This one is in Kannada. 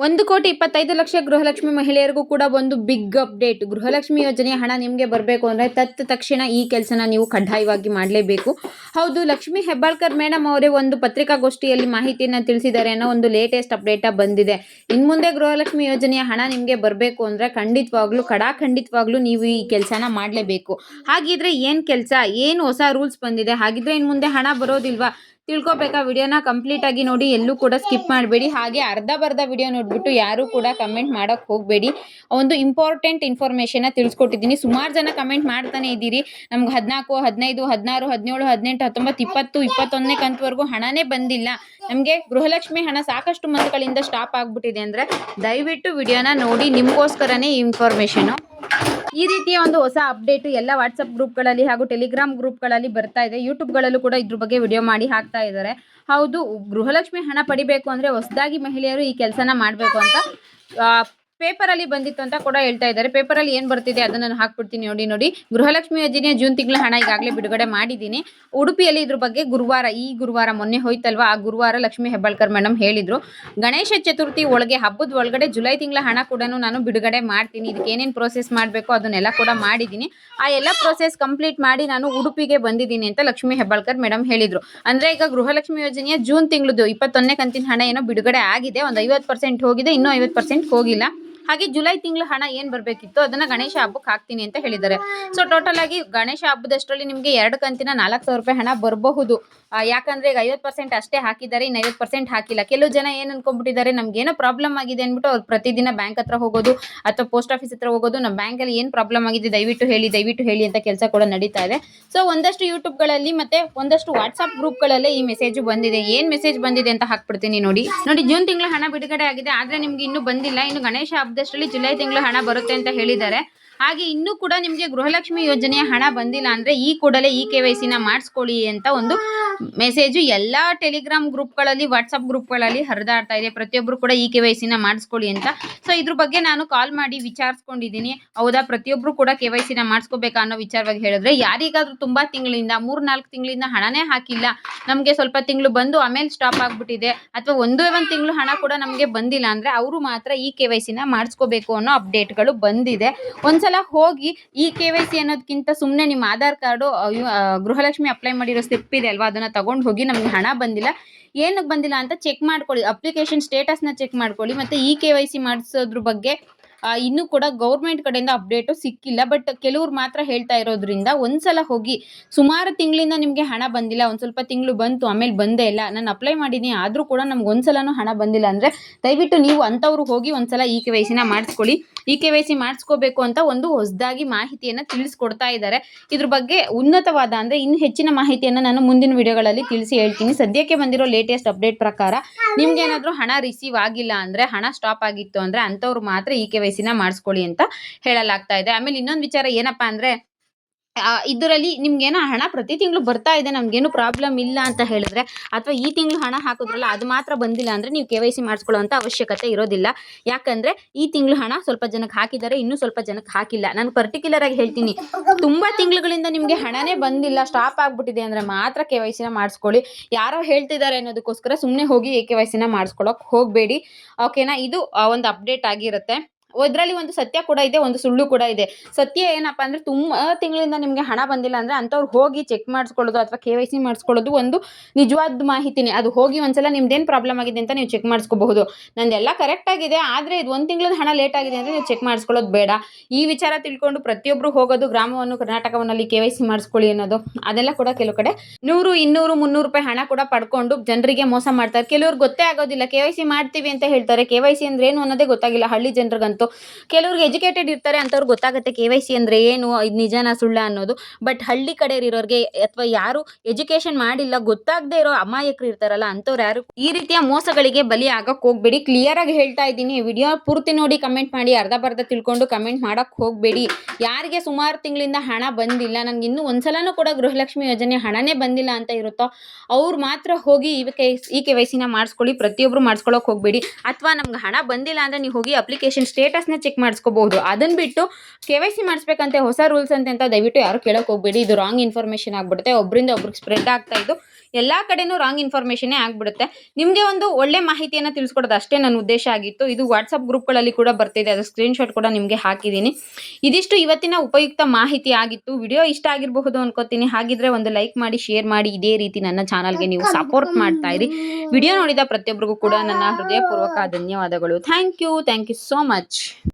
1,25,00,000 ಗೃಹಲಕ್ಷ್ಮಿ ಮಹಿಳೆಯರಿಗೂ ಕೂಡ ಒಂದು ಬಿಗ್ ಅಪ್ಡೇಟ್. ಗೃಹಲಕ್ಷ್ಮಿ ಯೋಜನೆಯ ಹಣ ನಿಮಗೆ ಬರಬೇಕು ಅಂದರೆ ತಕ್ಷಣ ಈ ಕೆಲಸನ ನೀವು ಕಡ್ಡಾಯವಾಗಿ ಮಾಡಲೇಬೇಕು. ಹೌದು, ಲಕ್ಷ್ಮಿ ಹೆಬ್ಬಾಳ್ಕರ್ ಮೇಡಮ್ ಅವರೇ ಒಂದು ಪತ್ರಿಕಾಗೋಷ್ಠಿಯಲ್ಲಿ ಮಾಹಿತಿಯನ್ನು ತಿಳಿಸಿದ್ದಾರೆ ಅನ್ನೋ ಒಂದು ಲೇಟೆಸ್ಟ್ ಅಪ್ಡೇಟ್ ಬಂದಿದೆ. ಇನ್ನು ಮುಂದೆ ಗೃಹಲಕ್ಷ್ಮಿ ಯೋಜನೆಯ ಹಣ ನಿಮಗೆ ಬರಬೇಕು ಅಂದರೆ ಖಂಡಿತವಾಗ್ಲೂ ನೀವು ಈ ಕೆಲಸನ ಮಾಡಲೇಬೇಕು. ಹಾಗಿದ್ರೆ ಏನು ಕೆಲಸ, ಏನು ಹೊಸ ರೂಲ್ಸ್ ಬಂದಿದೆ, ಹಾಗಿದ್ರೆ ಇನ್ನು ಮುಂದೆ ಹಣ ಬರೋದಿಲ್ವಾ? ತಿಳ್ಕೊಬೇಕಾ? ವಿಡಿಯೋನ ಕಂಪ್ಲೀಟ್ ಆಗಿ ನೋಡಿ, ಎಲ್ಲೂ ಕೂಡ ಸ್ಕಿಪ್ ಮಾಡಬೇಡಿ. ಹಾಗೆ ಅರ್ಧ ವಿಡಿಯೋ ನೋಡ್ಬಿಟ್ಟು ಯಾರು ಕೂಡ ಕಮೆಂಟ್ ಮಾಡೋಕ್ಕೆ ಹೋಗಬೇಡಿ. ಒಂದು ಇಂಪಾರ್ಟೆಂಟ್ ಇನ್ಫಾರ್ಮೇಷನ್ನ ತಿಳಿಸ್ಕೊಟ್ಟಿದ್ದೀನಿ. ಸುಮಾರು ಜನ ಕಮೆಂಟ್ ಮಾಡ್ತಾನೆ ಇದ್ದೀರಿ, ನಮ್ಗೆ 14, 15, 16, 17, 18, 19, 20, 21ನೇ ಕಂತುವರೆಗೂ ಹಣನೇ ಬಂದಿಲ್ಲ, ನಮಗೆ ಗೃಹಲಕ್ಷ್ಮಿ ಹಣ ಸಾಕಷ್ಟು ಮಂತ್ಗಳಿಂದ ಸ್ಟಾಪ್ ಆಗಿಬಿಟ್ಟಿದೆ ಅಂದರೆ ದಯವಿಟ್ಟು ವಿಡಿಯೋನ ನೋಡಿ. ನಿಮಗೋಸ್ಕರನೇ ಈ ಇನ್ಫಾರ್ಮೇಷನು. ಈ ರೀತಿಯ ಒಂದು ಹೊಸ ಅಪ್ಡೇಟು ಎಲ್ಲ ವಾಟ್ಸಪ್ ಗ್ರೂಪ್ಗಳಲ್ಲಿ ಹಾಗೂ ಟೆಲಿಗ್ರಾಮ್ ಗ್ರೂಪ್ಗಳಲ್ಲಿ ಬರ್ತಾ ಇದೆ. ಯೂಟ್ಯೂಬ್ಗಳಲ್ಲೂ ಕೂಡ ಇದ್ರ ಬಗ್ಗೆ ವಿಡಿಯೋ ಮಾಡಿ ಹಾಕ್ತಾ ಇದ್ದಾರೆ. ಹೌದು, ಗೃಹಲಕ್ಷ್ಮಿ ಹಣ ಪಡಿಬೇಕು ಅಂದರೆ ಹೊಸದಾಗಿ ಮಹಿಳೆಯರು ಈ ಕೆಲಸನ ಮಾಡಬೇಕು ಅಂತ ಪೇಪರಲ್ಲಿ ಬಂದಿತ್ತು ಅಂತ ಕೂಡ ಹೇಳ್ತಾ ಇದ್ದಾರೆ. ಪೇಪರಲ್ಲಿ ಏನು ಬರ್ತಿದೆ ಅದನ್ನು ನಾನು ಹಾಕ್ಬಿಡ್ತೀನಿ, ನೋಡಿ. ಗೃಹಲಕ್ಷ್ಮಿ ಯೋಜನೆಯ ಜೂನ್ ತಿಂಗಳ ಹಣ ಈಗಾಗಲೇ ಬಿಡುಗಡೆ ಮಾಡಿದ್ದೀನಿ. ಉಡುಪಿಯಲ್ಲಿ ಇದ್ರ ಬಗ್ಗೆ ಈ ಗುರುವಾರ ಮೊನ್ನೆ ಹೋಯ್ತಲ್ವಾ, ಆ ಗುರುವಾರ ಲಕ್ಷ್ಮಿ ಹೆಬ್ಬಾಳ್ಕರ್ ಮೇಡಮ್ ಹೇಳಿದರು, ಗಣೇಶ ಚತುರ್ಥಿ ಒಳಗೆ, ಹಬ್ಬದ ಒಳಗಡೆ ಜುಲೈ ತಿಂಗಳ ಹಣ ಕೂಡ ನಾನು ಬಿಡುಗಡೆ ಮಾಡ್ತೀನಿ. ಇದಕ್ಕೆ ಏನೇನು ಪ್ರೋಸೆಸ್ ಮಾಡಬೇಕು ಅದನ್ನೆಲ್ಲ ಕೂಡ ಮಾಡಿದ್ದೀನಿ. ಆ ಎಲ್ಲ ಪ್ರೋಸೆಸ್ ಕಂಪ್ಲೀಟ್ ಮಾಡಿ ನಾನು ಉಡುಪಿಗೆ ಬಂದಿದ್ದೀನಿ ಅಂತ ಲಕ್ಷ್ಮಿ ಹೆಬ್ಬಾಳ್ಕರ್ ಮೇಡಮ್ ಹೇಳಿದರು. ಅಂದರೆ ಈಗ ಗೃಹಲಕ್ಷ್ಮಿ ಯೋಜನೆಯ ಜೂನ್ ತಿಂಗಳದ್ದು 21ನೇ ಕಂತಿನ ಹಣ ಏನೋ ಬಿಡುಗಡೆ ಆಗಿದೆ, ಒಂದು 50% ಹೋಗಿದೆ, ಇನ್ನೂ 50% ಹೋಗಿಲ್ಲ. ಹಾಗೆ ಜುಲೈ ತಿಂಗಳ ಹಣ ಏನು ಬರಬೇಕಿತ್ತು ಅದನ್ನು ಗಣೇಶ ಹಬ್ಬಕ್ಕೆ ಹಾಕ್ತೀನಿ ಅಂತ ಹೇಳಿದ್ದಾರೆ. ಸೊ ಟೋಟಲ್ ಆಗಿ ಗಣೇಶ ಹಬ್ಬದಷ್ಟರಲ್ಲಿ ನಿಮಗೆ 2 ಕಂತಿನ 4,000 ರೂಪಾಯಿ ಹಣ ಬರಬಹುದು. ಯಾಕಂದರೆ ಈಗ 50% ಅಷ್ಟೇ ಹಾಕಿದ್ದಾರೆ, ಇನ್ನು 50% ಹಾಕಿಲ್ಲ. ಕೆಲವು ಜನ ಏನು ಅನ್ಕೊಂಡ್ಬಿಟ್ಟಿದ್ದಾರೆ, ನಮಗೇನೋ ಪ್ರಾಬ್ಲಮ್ ಆಗಿದೆ ಅಂದ್ಬಿಟ್ಟು ಅವ್ರು ಪ್ರತಿದಿನ ಬ್ಯಾಂಕ್ ಹತ್ರ ಹೋಗೋದು ಅಥವಾ ಪೋಸ್ಟ್ ಆಫೀಸ್ ಹತ್ರ ಹೋಗೋದು, ನಮ್ಮ ಬ್ಯಾಂಕಲ್ಲಿ ಏನು ಪ್ರಾಬ್ಲಮ್ ಆಗಿದೆ ದಯವಿಟ್ಟು ಹೇಳಿ ಅಂತ ಕೆಲಸ ಕೂಡ ನಡೀತಾ ಇದೆ. ಸೊ ಒಂದಷ್ಟು ಯೂಟ್ಯೂಬ್ಗಳಲ್ಲಿ ಮತ್ತು ಒಂದಷ್ಟು ವಾಟ್ಸಪ್ ಗ್ರೂಪ್ಗಳಲ್ಲೇ ಈ ಮೆಸೇಜು ಬಂದಿದೆ. ಏನು ಮೆಸೇಜ್ ಬಂದಿದೆ ಅಂತ ಹಾಕ್ಬಿಡ್ತೀನಿ ನೋಡಿ. ಜೂನ್ ತಿಂಗಳ ಹಣ ಬಿಡುಗಡೆ ಆಗಿದೆ, ಆದರೆ ನಿಮ್ಗೆ ಇನ್ನೂ ಬಂದಿಲ್ಲ. ಇನ್ನು ಗಣೇಶ ಹಬ್ಬದಷ್ಟರಲ್ಲಿ ಜುಲೈ ತಿಂಗಳ ಹಣ ಬರುತ್ತೆ ಅಂತ ಹೇಳಿದ್ದಾರೆ. ಹಾಗೆ ಇನ್ನೂ ಕೂಡ ನಿಮಗೆ ಗೃಹಲಕ್ಷ್ಮಿ ಯೋಜನೆಯ ಹಣ ಬಂದಿಲ್ಲ ಅಂದರೆ ಈ ಕೂಡಲೇ KYCನ ಮಾಡಿಸ್ಕೊಳ್ಳಿ ಅಂತ ಒಂದು ಮೆಸೇಜು ಎಲ್ಲ ಟೆಲಿಗ್ರಾಮ್ ಗ್ರೂಪ್ಗಳಲ್ಲಿ, ವಾಟ್ಸಪ್ ಗ್ರೂಪ್ಗಳಲ್ಲಿ ಹರಿದಾಡ್ತಾ ಇದೆ. ಪ್ರತಿಯೊಬ್ಬರು ಕೂಡ KYCನ ಮಾಡಿಸ್ಕೊಳ್ಳಿ ಅಂತ. ಸೊ ಇದ್ರ ಬಗ್ಗೆ ನಾನು ಕಾಲ್ ಮಾಡಿ ವಿಚಾರಿಸ್ಕೊಂಡಿದ್ದೀನಿ. ಹೌದಾ, ಪ್ರತಿಯೊಬ್ಬರು ಕೂಡ KYCನ ಮಾಡಿಸ್ಕೋಬೇಕಾ ಅನ್ನೋ ವಿಚಾರವಾಗಿ ಹೇಳಿದ್ರೆ, ಯಾರಿಗಾದ್ರೂ ತುಂಬ ತಿಂಗಳಿಂದ 3-4 ತಿಂಗಳಿಂದ ಹಣನೇ ಹಾಕಿಲ್ಲ, ನಮಗೆ ಸ್ವಲ್ಪ ತಿಂಗಳು ಬಂದು ಆಮೇಲೆ ಸ್ಟಾಪ್ ಆಗಿಬಿಟ್ಟಿದೆ, ಅಥವಾ ಒಂದೇ ಒಂದು ತಿಂಗಳು ಹಣ ಕೂಡ ನಮಗೆ ಬಂದಿಲ್ಲ ಅಂದರೆ ಅವರು ಮಾತ್ರ KYCನ ಮಾಡಿಸ್ಕೋಬೇಕು ಅನ್ನೋ ಅಪ್ಡೇಟ್ಗಳು ಬಂದಿದೆ. ಒಂದ್ಸಲ ಹೋಗಿ KYC ಅನ್ನೋದಕ್ಕಿಂತ ಸುಮ್ಮನೆ ನಿಮ್ಮ ಆಧಾರ್ ಕಾರ್ಡು, ಗೃಹಲಕ್ಷ್ಮಿ ಅಪ್ಲೈ ಮಾಡಿರೋ ಸ್ಲಿಪ್ ಇದೆ ಅಲ್ವಾ, ಅದನ್ನು ತಗೊಂಡು ಹೋಗಿ ನಮಗೆ ಹಣ ಬಂದಿಲ್ಲ, ಏನಕ್ಕೆ ಬಂದಿಲ್ಲ ಅಂತ ಚೆಕ್ ಮಾಡ್ಕೊಳ್ಳಿ. ಅಪ್ಲಿಕೇಶನ್ ಸ್ಟೇಟಸ್ನ ಚೆಕ್ ಮಾಡ್ಕೊಳ್ಳಿ. ಮತ್ತು KYC ಮಾಡಿಸೋದ್ರ ಬಗ್ಗೆ ಇನ್ನೂ ಕೂಡ ಗೌರ್ಮೆಂಟ್ ಕಡೆಯಿಂದ ಅಪ್ಡೇಟು ಸಿಕ್ಕಿಲ್ಲ. ಬಟ್ ಕೆಲವ್ರು ಮಾತ್ರ ಹೇಳ್ತಾ ಇರೋದ್ರಿಂದ ಒಂದ್ಸಲ ಹೋಗಿ, ಸುಮಾರು ತಿಂಗಳಿಂದ ನಿಮಗೆ ಹಣ ಬಂದಿಲ್ಲ, ಒಂದು ಸ್ವಲ್ಪ ತಿಂಗಳು ಬಂತು ಆಮೇಲೆ ಬಂದೇ ಇಲ್ಲ, ನಾನು ಅಪ್ಲೈ ಮಾಡಿದ್ದೀನಿ ಆದರೂ ಕೂಡ ನಮ್ಗೆ ಒಂದ್ಸಲನೂ ಹಣ ಬಂದಿಲ್ಲ ಅಂದರೆ ದಯವಿಟ್ಟು ನೀವು ಅಂಥವ್ರು ಹೋಗಿ ಒಂದ್ಸಲ KYCನ ಮಾಡಿಸ್ಕೊಳ್ಳಿ. KYC ಮಾಡಿಸ್ಕೋಬೇಕು ಅಂತ ಒಂದು ಹೊಸದಾಗಿ ಮಾಹಿತಿಯನ್ನು ತಿಳಿಸ್ಕೊಡ್ತಾ ಇದ್ದಾರೆ. ಇದ್ರ ಬಗ್ಗೆ ಉನ್ನತವಾದ ಅಂದರೆ ಇನ್ನು ಹೆಚ್ಚಿನ ಮಾಹಿತಿಯನ್ನು ನಾನು ಮುಂದಿನ ವಿಡಿಯೋಗಳಲ್ಲಿ ತಿಳಿಸಿ ಹೇಳ್ತೀನಿ. ಸದ್ಯಕ್ಕೆ ಬಂದಿರೋ ಲೇಟೆಸ್ಟ್ ಅಪ್ಡೇಟ್ ಪ್ರಕಾರ ನಿಮ್ಗೇನಾದರೂ ಹಣ ರಿಸೀವ್ ಆಗಿಲ್ಲ ಅಂದರೆ, ಹಣ ಸ್ಟಾಪ್ ಆಗಿತ್ತು ಅಂದರೆ ಅಂಥವ್ರು ಮಾತ್ರ KYCನ ಮಾಡಿಸ್ಕೊಳ್ಳಿ ಅಂತ ಹೇಳಲಾಗ್ತಾ ಇದೆ. ಆಮೇಲೆ ಇನ್ನೊಂದು ವಿಚಾರ ಏನಪ್ಪಾ ಅಂದರೆ, ಇದರಲ್ಲಿ ನಿಮ್ಗೇನೋ ಹಣ ಪ್ರತಿ ತಿಂಗಳು ಬರ್ತಾ ಇದೆ, ನಮಗೇನು ಪ್ರಾಬ್ಲಮ್ ಇಲ್ಲ ಅಂತ ಹೇಳಿದ್ರೆ, ಅಥವಾ ಈ ತಿಂಗಳು ಹಣ ಹಾಕಿದ್ರಲ್ಲ ಅದು ಮಾತ್ರ ಬಂದಿಲ್ಲ ಅಂದರೆ ನೀವು KYC ಮಾಡಿಸ್ಕೊಳ್ಳೋಂಥ ಅವಶ್ಯಕತೆ ಇರೋದಿಲ್ಲ. ಯಾಕಂದರೆ ಈ ತಿಂಗಳು ಹಣ ಸ್ವಲ್ಪ ಜನಕ್ಕೆ ಹಾಕಿದ್ದಾರೆ, ಇನ್ನೂ ಸ್ವಲ್ಪ ಜನಕ್ಕೆ ಹಾಕಿಲ್ಲ. ನಾನು ಪರ್ಟಿಕ್ಯುಲರ್ ಆಗಿ ಹೇಳ್ತೀನಿ, ತುಂಬ ತಿಂಗಳುಗಳಿಂದ ನಿಮಗೆ ಹಣನೇ ಬಂದಿಲ್ಲ, ಸ್ಟಾಪ್ ಆಗಿಬಿಟ್ಟಿದೆ ಅಂದರೆ ಮಾತ್ರ KYCನ ಮಾಡಿಸ್ಕೊಳ್ಳಿ. ಯಾರೋ ಹೇಳ್ತಿದ್ದಾರೆ ಅನ್ನೋದಕ್ಕೋಸ್ಕರ ಸುಮ್ಮನೆ ಹೋಗಿ KYCನ ಮಾಡಿಸ್ಕೊಳ್ಳೋಕೆ ಹೋಗಬೇಡಿ. ಓಕೆನಾ? ಇದು ಒಂದು ಅಪ್ಡೇಟ್ ಆಗಿರುತ್ತೆ. ಅದರಲ್ಲಿ ಒಂದು ಸತ್ಯ ಕೂಡ ಇದೆ, ಒಂದು ಸುಳ್ಳು ಕೂಡ ಇದೆ. ಸತ್ಯ ಏನಪ್ಪ ಅಂದರೆ, ತುಂಬ ತಿಂಗಳಿಂದ ನಿಮಗೆ ಹಣ ಬಂದಿಲ್ಲ ಅಂದರೆ ಅಂಥವ್ರು ಹೋಗಿ ಚೆಕ್ ಮಾಡಿಸ್ಕೊಳ್ಳೋದು ಅಥವಾ KYC ಮಾಡಿಸ್ಕೊಳ್ಳೋದು ಒಂದು ನಿಜವಾದ ಮಾಹಿತಿನೇ. ಅದು ಹೋಗಿ ಒಂದ್ಸಲ ನಿಮ್ದೇನು ಪ್ರಾಬ್ಲಮ್ ಆಗಿದೆ ಅಂತ ನೀವು ಚೆಕ್ ಮಾಡಿಸ್ಕೋಬಹುದು. ನಂದೆಲ್ಲ ಕರೆಕ್ಟ್ ಆಗಿದೆ, ಆದರೆ ಇದು 1 ತಿಂಗಳದ ಹಣ ಲೇಟ್ ಆಗಿದೆ ಅಂದರೆ ನೀವು ಚೆಕ್ ಮಾಡಿಸ್ಕೊಳ್ಳೋದು ಬೇಡ. ಈ ವಿಚಾರ ತಿಳ್ಕೊಂಡು ಪ್ರತಿಯೊಬ್ಬರು ಹೋಗೋದು, ಗ್ರಾಮವನ್ನು ಕರ್ನಾಟಕವನ್ನಲ್ಲಿ KYC ಮಾಡಿಸ್ಕೊಳ್ಳಿ ಅನ್ನೋದು, ಅದೆಲ್ಲ ಕೂಡ ಕೆಲವು ಕಡೆ 100, 200, 300 ರೂಪಾಯಿ ಹಣ ಕೂಡ ಪಡ್ಕೊಂಡು ಜನರಿಗೆ ಮೋಸ ಮಾಡ್ತಾರೆ. ಕೆಲವ್ರು ಗೊತ್ತೇ ಆಗೋದಿಲ್ಲ, KYC ಮಾಡ್ತೀವಿ ಅಂತ ಹೇಳ್ತಾರೆ, KYC ಅಂದ್ರೆ ಏನು ಅನ್ನೋದೇ ಗೊತ್ತಾಗಿಲ್ಲ ಹಳ್ಳಿ ಜನರಿಗಂತೂ. ಕೆಲವ್ರಿಗೆ ಎಜುಕೇಟೆಡ್ ಇರ್ತಾರೆ, ಅಂಥವ್ರು ಗೊತ್ತಾಗುತ್ತೆ KYC ಅಂದರೆ ಏನು, ಇದು ನಿಜನಾ ಸುಳ್ಳ ಅನ್ನೋದು. ಬಟ್ ಹಳ್ಳಿ ಕಡೆ ಇರೋರಿಗೆ ಅಥವಾ ಯಾರು ಎಜುಕೇಷನ್ ಮಾಡಿಲ್ಲ, ಗೊತ್ತಾಗದೇ ಇರೋ ಅಮಾಯಕರು ಇರ್ತಾರಲ್ಲ, ಅಂಥವ್ರು ಯಾರು ಈ ರೀತಿಯ ಮೋಸಗಳಿಗೆ ಬಲಿ ಆಗಕ್ಕೆ ಹೋಗಬೇಡಿ. ಕ್ಲಿಯರಾಗಿ ಹೇಳ್ತಾ ಇದ್ದೀನಿ, ವಿಡಿಯೋ ಪೂರ್ತಿ ನೋಡಿ ಕಮೆಂಟ್ ಮಾಡಿ, ಅರ್ಧ ತಿಳ್ಕೊಂಡು ಕಮೆಂಟ್ ಮಾಡೋಕ್ಕೆ ಹೋಗಬೇಡಿ. ಯಾರಿಗೆ ಸುಮಾರು ತಿಂಗಳಿಂದ ಹಣ ಬಂದಿಲ್ಲ, ನನಗೆ ಇನ್ನೂ ಒಂದ್ಸಲನೂ ಕೂಡ ಗೃಹಲಕ್ಷ್ಮಿ ಯೋಜನೆ ಹಣನೇ ಬಂದಿಲ್ಲ ಅಂತ ಇರುತ್ತೋ ಅವ್ರು ಮಾತ್ರ ಹೋಗಿ KYCನ ಮಾಡಿಸ್ಕೊಳ್ಳಿ. ಪ್ರತಿಯೊಬ್ಬರು ಮಾಡಿಸ್ಕೊಳ್ಳೋಕೆ ಹೋಗಬೇಡಿ. ಅಥವಾ ನಮ್ಗೆ ಹಣ ಬಂದಿಲ್ಲ ಅಂದರೆ ನೀವು ಹೋಗಿ ಅಪ್ಲಿಕೇಶನ್ ಸ್ಟೇಟಸ್ನ ಚೆಕ್ ಮಾಡಿಸ್ಕೋಬಹುದು. ಅದನ್ನು ಬಿಟ್ಟು KYC ಮಾಡಿಸ್ಬೇಕಂತೆ ಹೊಸ ರೂಲ್ಸ್ ಅಂತ ದಯವಿಟ್ಟು ಯಾರು ಕೇಳೋಕೆ ಹೋಗಬೇಡಿ. ಇದು ರಾಂಗ್ ಇನ್ಫಾರ್ಮೇಷನ್ ಆಗಿಬಿಡುತ್ತೆ, ಒಬ್ಬರಿಂದ ಒಬ್ರಿಗೆ ಸ್ಪ್ರೆಡ್ ಆಗ್ತಾ ಇದ್ದು ಎಲ್ಲ ಕಡೆನೂ ರಾಂಗ್ ಇನ್ಫಾರ್ಮೇಷನ್ನೇ ಆಗಿಬಿಡುತ್ತೆ. ನಿಮಗೆ ಒಂದು ಒಳ್ಳೆ ಮಾಹಿತಿಯನ್ನು ತಿಳಿಸ್ಕೊಡೋದು ಅಷ್ಟೇ ನನ್ನ ಉದ್ದೇಶ ಆಗಿತ್ತು. ಇದು ವಾಟ್ಸಪ್ ಗ್ರೂಪ್ಗಳಲ್ಲಿ ಕೂಡ ಬರ್ತಿದೆ, ಅದರ ಸ್ಕ್ರೀನ್‌ಶಾಟ್ ಕೂಡ ನಿಮಗೆ ಹಾಕಿದ್ದೀನಿ. ಇದಿಷ್ಟು ಇವತ್ತಿನ ಉಪಯುಕ್ತ ಮಾಹಿತಿ ಆಗಿತ್ತು. ವಿಡಿಯೋ ಇಷ್ಟ ಆಗಿರಬಹುದು ಅನ್ಕೋತೀನಿ. ಹಾಗಿದ್ರೆ ಒಂದು ಲೈಕ್ ಮಾಡಿ, ಶೇರ್ ಮಾಡಿ, ಇದೇ ರೀತಿ ನನ್ನ ಚಾನಲ್‌ಗೆ ನೀವು ಸಪೋರ್ಟ್ ಮಾಡ್ತಾ ಇರಿ. ವಿಡಿಯೋ ನೋಡಿದ ಪ್ರತಿಯೊಬ್ಬರಿಗೂ ಕೂಡ ನನ್ನ ಹೃದಯಪೂರ್ವಕ ಧನ್ಯವಾದಗಳು. Thank you so much.